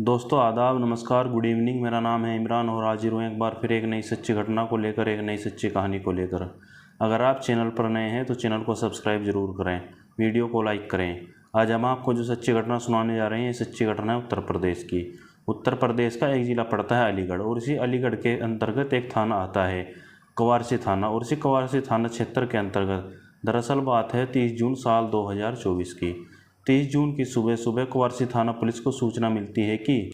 दोस्तों आदाब, नमस्कार, गुड इवनिंग। मेरा नाम है इमरान और हाजिर हूँ एक बार फिर एक नई सच्ची घटना को लेकर, एक नई सच्ची कहानी को लेकर। अगर आप चैनल पर नए हैं तो चैनल को सब्सक्राइब ज़रूर करें, वीडियो को लाइक करें। आज हम आपको जो सच्ची घटना सुनाने जा रहे हैं, ये सच्ची घटना है उत्तर प्रदेश की। उत्तर प्रदेश का एक ज़िला पड़ता है अलीगढ़, और इसी अलीगढ़ के अंतर्गत एक थाना आता है कवारसी थाना, और इसी कवारसी थाना क्षेत्र के अंतर्गत दरअसल बात है 30 जून साल 2024 की। 30 जून की सुबह सुबह कवारसी थाना पुलिस को सूचना मिलती है कि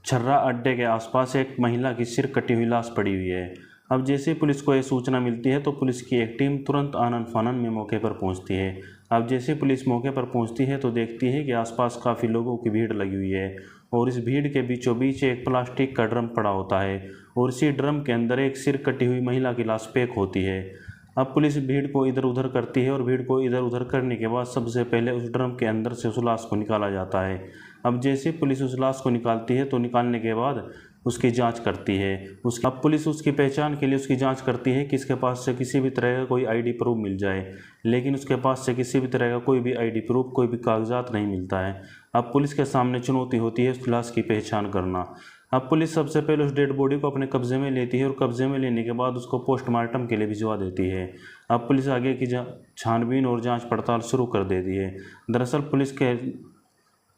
छर्रा अड्डे के आसपास एक महिला की सिर कटी हुई लाश पड़ी हुई है। अब जैसे ही पुलिस को यह सूचना मिलती है तो पुलिस की एक टीम तुरंत आनन फानन में मौके पर पहुंचती है। अब जैसे पुलिस मौके पर पहुंचती है तो देखती है कि आसपास काफ़ी लोगों की भीड़ लगी हुई है, और इस भीड़ के बीचों बीच एक प्लास्टिक का ड्रम पड़ा होता है, और इसी ड्रम के अंदर एक सिर कटी हुई महिला की लाश पैक होती है। अब पुलिस भीड़ को इधर उधर करती है, और भीड़ को इधर उधर करने के बाद सबसे पहले उस ड्रम के अंदर से उस लाश को निकाला जाता है। अब जैसे पुलिस उस लाश को निकालती है तो निकालने के बाद उसकी जांच करती है। अब पुलिस उसकी पहचान के लिए उसकी जांच करती है कि इसके पास से किसी भी तरह का कोई आईडी प्रूफ मिल जाए, लेकिन उसके पास से किसी भी तरह का कोई भी आईडी प्रूफ, कोई भी कागजात नहीं मिलता है। अब पुलिस के सामने चुनौती होती है उस लाश की पहचान करना। अब पुलिस सबसे पहले उस डेड बॉडी को अपने कब्जे में लेती है, और कब्जे में लेने के बाद उसको पोस्टमार्टम के लिए भिजवा देती है। अब पुलिस आगे की छानबीन और जांच पड़ताल शुरू कर देती है।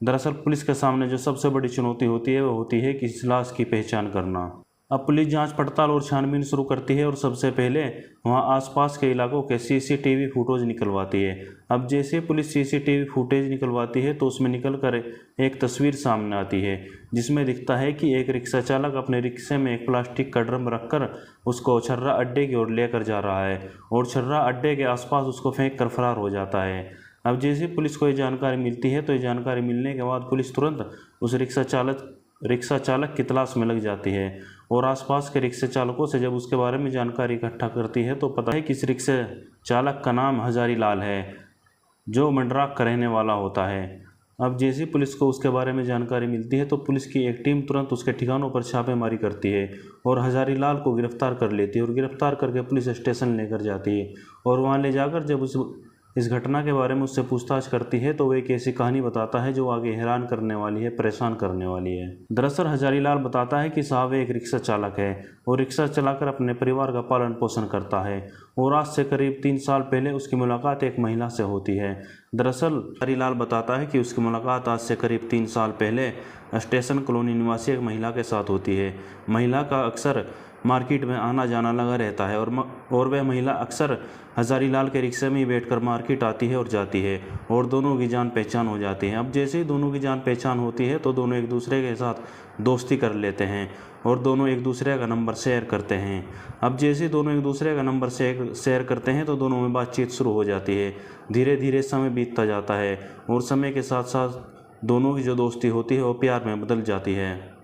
दरअसल पुलिस के सामने जो सबसे बड़ी चुनौती होती है वो होती है कि इस लाश की पहचान करना। अब पुलिस जांच पड़ताल और छानबीन शुरू करती है, और सबसे पहले वहां आसपास के इलाकों के सीसीटीवी फुटेज निकलवाती है। अब जैसे पुलिस सीसीटीवी फुटेज निकलवाती है तो उसमें निकल कर एक तस्वीर सामने आती है, जिसमें दिखता है कि एक रिक्शा चालक अपने रिक्शे में एक प्लास्टिक का ड्रम रखकर उसको छर्रा अड्डे की ओर लेकर जा रहा है, और छर्रा अड्डे के आसपास उसको फेंक कर फरार हो जाता है। अब जैसे पुलिस को ये जानकारी मिलती है तो ये जानकारी मिलने के बाद पुलिस तुरंत उस रिक्शा चालक की तलाश में लग जाती है, और आसपास के रिक्शा चालकों से जब उसके बारे में जानकारी इकट्ठा करती है तो पता है कि इस रिक्शा चालक का नाम हजारी लाल है, जो मंडराक का रहने वाला होता है। अब जैसे पुलिस को उसके बारे में जानकारी मिलती है तो पुलिस की एक टीम तुरंत उसके ठिकानों पर छापेमारी करती है, और हजारी लाल को गिरफ्तार कर लेती है, और गिरफ्तार करके पुलिस स्टेशन लेकर जाती है। और वहाँ ले जाकर जब इस घटना के बारे में उससे पूछताछ करती है तो वो एक ऐसी कहानी बताता है जो आगे हैरान करने वाली है, परेशान करने वाली है। दरअसल हजारी लाल बताता है कि साहब एक रिक्शा चालक है, और रिक्शा चलाकर अपने परिवार का पालन पोषण करता है, और आज से करीब 3 साल पहले उसकी मुलाकात एक महिला से होती है। दरअसल हजारी लाल बताता है कि उसकी मुलाकात आज से करीब 3 साल पहले स्टेशन कॉलोनी निवासी एक महिला के साथ होती है। महिला का अक्सर मार्केट में आना जाना लगा रहता है, और वह महिला अक्सर हजारी लाल के रिक्शे में ही बैठकर मार्केट आती है और जाती है, और दोनों की जान पहचान हो जाती है। अब जैसे ही दोनों की जान पहचान होती है तो दोनों एक दूसरे के साथ दोस्ती कर लेते हैं, और दोनों एक दूसरे का नंबर शेयर करते हैं। अब जैसे ही दोनों एक दूसरे का नंबर शेयर करते हैं तो दोनों में बातचीत शुरू हो जाती है। धीरे धीरे समय बीतता जाता है, और समय के साथ साथ दोनों की जो दोस्ती होती है वो प्यार में बदल जाती है।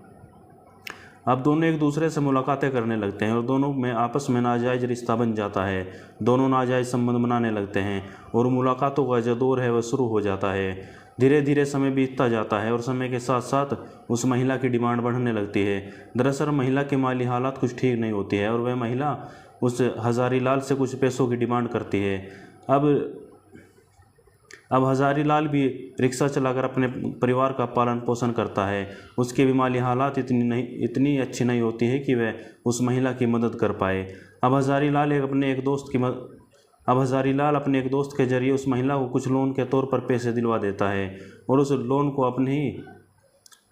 अब दोनों एक दूसरे से मुलाकातें करने लगते हैं, और दोनों में आपस में नाजायज़ रिश्ता बन जाता है। दोनों नाजायज़ संबंध बनाने लगते हैं, और मुलाकातों का जो दौर है वह शुरू हो जाता है। धीरे धीरे समय बीतता जाता है, और समय के साथ साथ उस महिला की डिमांड बढ़ने लगती है। दरअसल महिला की माली हालात कुछ ठीक नहीं होती है, और वह महिला उस हजारी लाल से कुछ पैसों की डिमांड करती है। अब हजारी लाल भी रिक्शा चलाकर अपने परिवार का पालन पोषण करता है। उसकी भी माली हालात इतनी अच्छी नहीं होती है कि वह उस महिला की मदद कर पाए। अब हजारी लाल अपने एक दोस्त के जरिए उस महिला को कुछ लोन के तौर पर पैसे दिलवा देता है,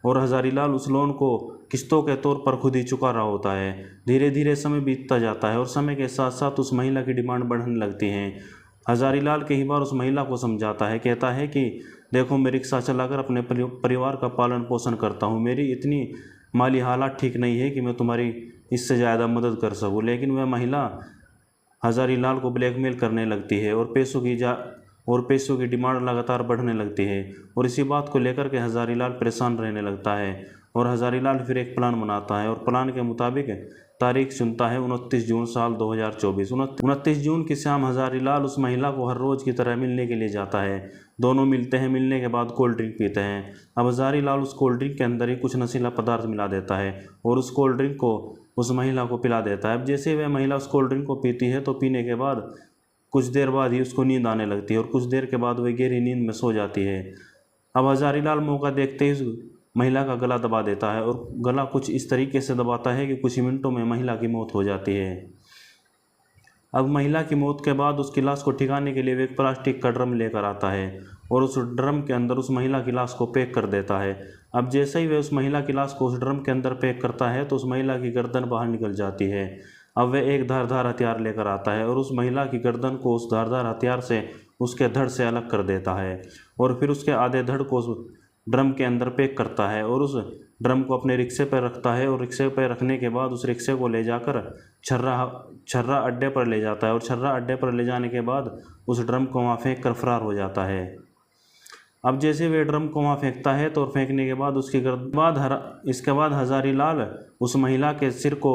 और हजारी लाल उस लोन को किस्तों के तौर पर खुद ही चुका रहा होता है। धीरे धीरे समय बीतता जाता है, और समय के साथ साथ उस महिला की डिमांड बढ़ने लगती है। हजारी लाल कई बार उस महिला को समझाता है, कहता है कि देखो, मैं रिक्शा चलाकर अपने परिवार का पालन पोषण करता हूँ, मेरी इतनी माली हालात ठीक नहीं है कि मैं तुम्हारी इससे ज़्यादा मदद कर सकूँ। लेकिन वह महिला हजारी लाल को ब्लैकमेल करने लगती है, और पैसों की डिमांड लगातार बढ़ने लगती है, और इसी बात को लेकर के हजारी लाल परेशान रहने लगता है। और हजारी लाल फिर एक प्लान बनाता है, और प्लान के मुताबिक तारीख चुनता है 29 जून साल 2024। 29 जून की शाम हजारी लाल उस महिला को हर रोज़ की तरह मिलने के लिए जाता है। दोनों मिलते हैं, मिलने के बाद कोल्ड ड्रिंक पीते हैं। अब हजारी लाल उस कोल्ड ड्रिंक के अंदर ही कुछ नशीला पदार्थ मिला देता है, और उस कोल्ड ड्रिंक को उस महिला को पिला देता है। अब जैसे वह महिला उस कोल्ड ड्रिंक को पीती है तो पीने के बाद कुछ देर बाद ही उसको नींद आने लगती है, और कुछ देर के बाद वह गहरी नींद में सो जाती है। अब हजारी लाल मौका देखते ही महिला का गला दबा देता है और गला कुछ इस तरीके से दबाता है कि कुछ ही मिनटों में महिला की मौत हो जाती है। अब महिला की मौत के बाद उसकी लाश को ठिकाने के लिए वो एक प्लास्टिक का ड्रम लेकर आता है और उस ड्रम के अंदर उस महिला की लाश को पैक कर देता है। अब जैसे ही वह उस महिला की लाश को उस ड्रम के अंदर पैक करता है तो उस महिला की गर्दन बाहर निकल जाती है। अब वह एक धारदार हथियार लेकर आता है और उस महिला की गर्दन को उस धारदार हथियार से उसके धड़ से अलग कर देता है और फिर उसके आधे धड़ को उस ड्रम के अंदर पैक करता है और उस ड्रम को अपने रिक्शे पर रखता है और रिक्शे पर रखने के बाद उस रिक्शे को ले जाकर छर्रा अड्डे पर ले जाता है और छर्रा अड्डे पर ले जाने के बाद उस ड्रम को वहाँ फेंक कर फरार हो जाता है। अब जैसे वे ड्रम को वहाँ फेंकता है तो फेंकने के बाद इसके बाद हजारीलाल उस महिला के सिर को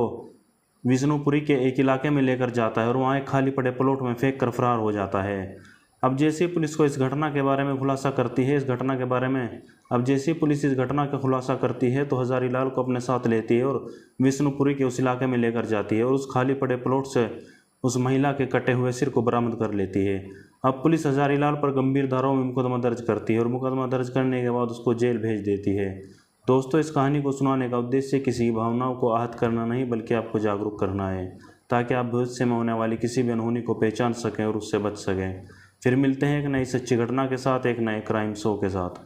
विष्णुपुरी के एक इलाके में लेकर जाता है और वहाँ एक खाली पड़े प्लॉट में फेंक कर फरार हो जाता है। अब जैसे ही पुलिस इस घटना के बारे में खुलासा करती है तो हजारीलाल को अपने साथ लेती है और विष्णुपुरी के उस इलाके में लेकर जाती है और उस खाली पड़े प्लॉट से उस महिला के कटे हुए सिर को बरामद कर लेती है। अब पुलिस हजारीलाल पर गंभीर धाराओं में मुकदमा दर्ज करती है और मुकदमा दर्ज करने के बाद उसको जेल भेज देती है। दोस्तों, इस कहानी को सुनाने का उद्देश्य किसी की भावनाओं को आहत करना नहीं बल्कि आपको जागरूक करना है ताकि आप भविष्य में होने वाली किसी भी अनहोनी को पहचान सकें और उससे बच सकें। फिर मिलते हैं एक नई सच्ची घटना के साथ, एक नए क्राइम शो के साथ।